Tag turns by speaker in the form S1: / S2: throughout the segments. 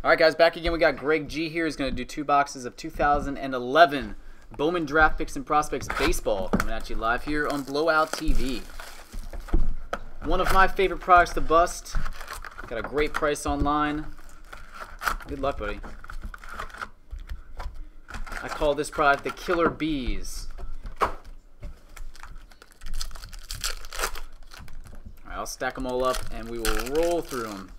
S1: All right, guys, back again. We got Greg G here. He's going to do 2 boxes of 2011 Bowman Draft Picks and Prospects Baseball coming at you live here on Blowout TV. One of my favorite products to bust. Got a great price online. Good luck, buddy. I call this product the Killer Bees. All right, I'll stack them all up and we will roll through them.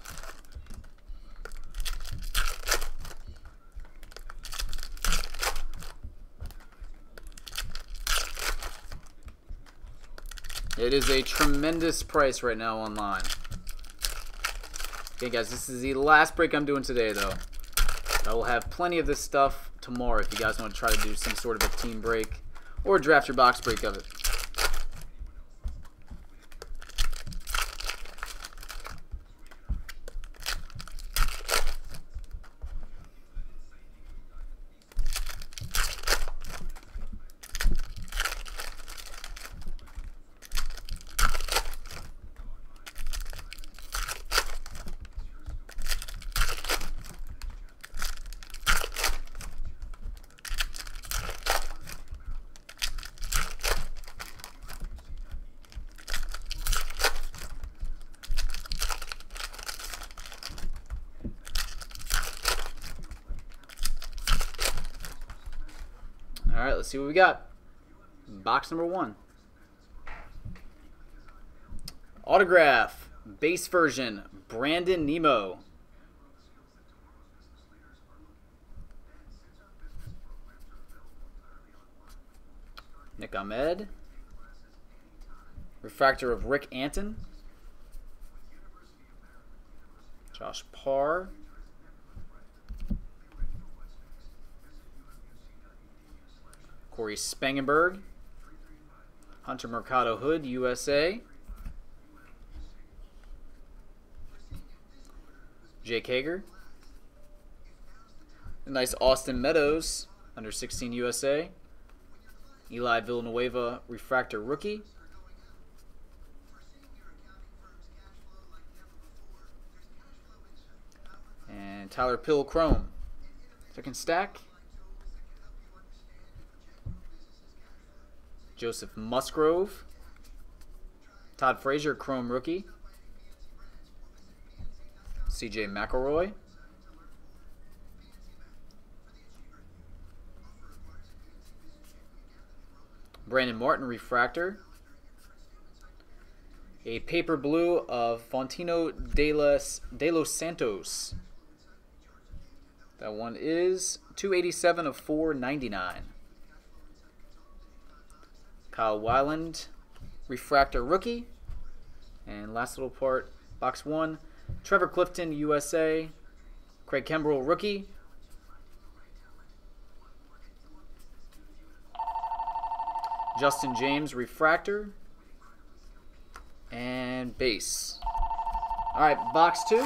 S1: It is a tremendous price right now online. Okay, guys, this is the last break I'm doing today, though. I will have plenty of this stuff tomorrow if you guys want to try to do some sort of a team break or draft your box break of it. All right, let's see what we got. Box number 1. Autograph, base version, Brandon Nemo. Nick Ahmed. Refractor of Rick Anton. Josh Parr. Corey Spangenberg. Hunter Mercado Hood, USA. Jake Hager. A nice Austin Meadows, under 16 USA. Eli Villanueva, Refractor Rookie. And Tyler Pill Chrome. Second stack. Joseph Musgrove. Todd Frazier, Chrome Rookie. CJ McElroy. Brandon Martin, Refractor. A paper blue of Fontino de los Santos. That one is 287 of 499. Kyle Weiland, Refractor Rookie. And last little part, box 1, Trevor Clifton, USA. Craig Kimbrell, Rookie. Justin James, Refractor. And base. All right, box 2.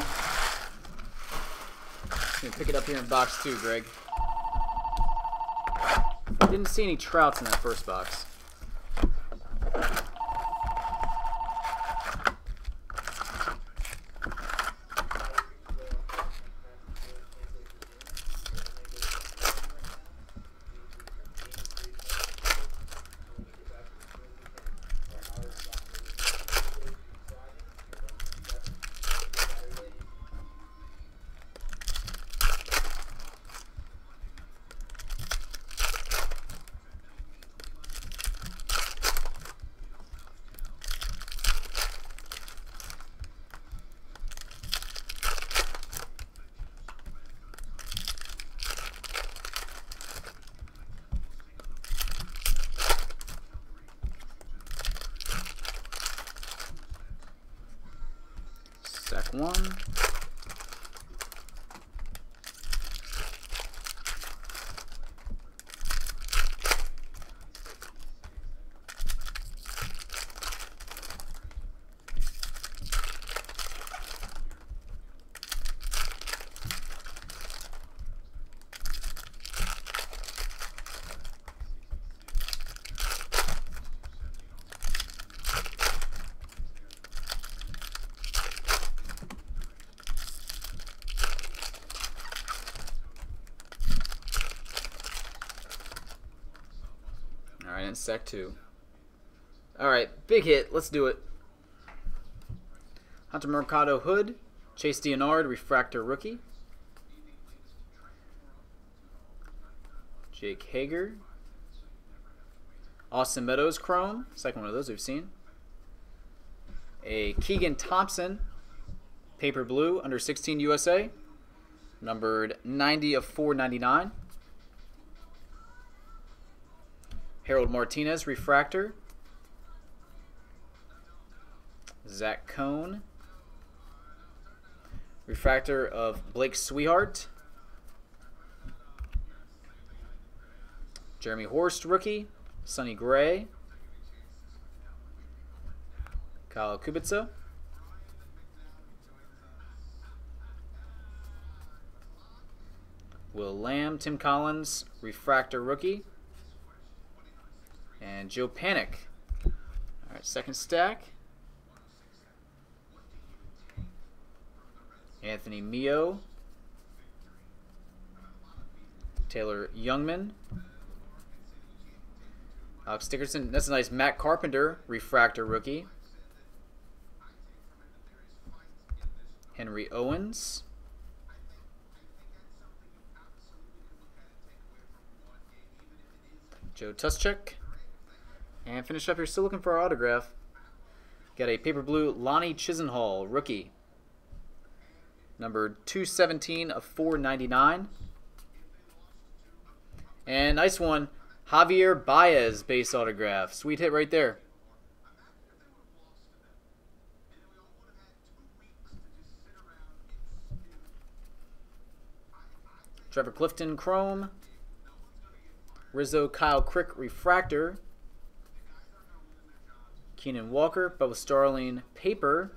S1: Gonna pick it up here in box 2, Greg. Didn't see any Trouts in that first box. went sec 2. Alright, big hit. Let's do it. Hunter Mercado Hood. Chase Dionard, Refractor Rookie. Jake Hager. Austin Meadows Chrome. Second one of those we've seen. A Keegan Thompson. Paper Blue, under 16 USA. Numbered 90 of 499. Harold Martinez, Refractor. Zach Cohn. Refractor of Blake Swihart. Jeremy Horst, rookie. Sonny Gray. Kyle Kubica. Will Lamb, Tim Collins, Refractor rookie. And Joe Panic. Alright, second stack. Anthony Mio. Taylor Youngman. Alex Dickerson. That's a nice Matt Carpenter, Refractor rookie. Henry Owens. Joe Tuschek. And finish up here, still looking for our autograph. Got a paper blue Lonnie Chisenhall, rookie. Number 217 of 499. And nice one, Javier Baez base autograph. Sweet hit right there. Trevor Clifton Chrome. Rizzo Kyle Crick Refractor. Keenan Walker, Bubba Starling Paper.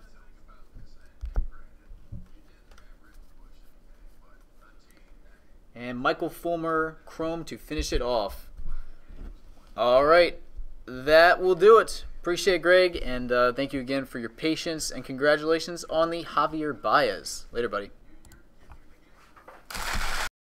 S1: And Michael Fulmer Chrome to finish it off. Alright, that will do it. Appreciate it, Greg, and thank you again for your patience, and congratulations on the Javier Baez. Later, buddy.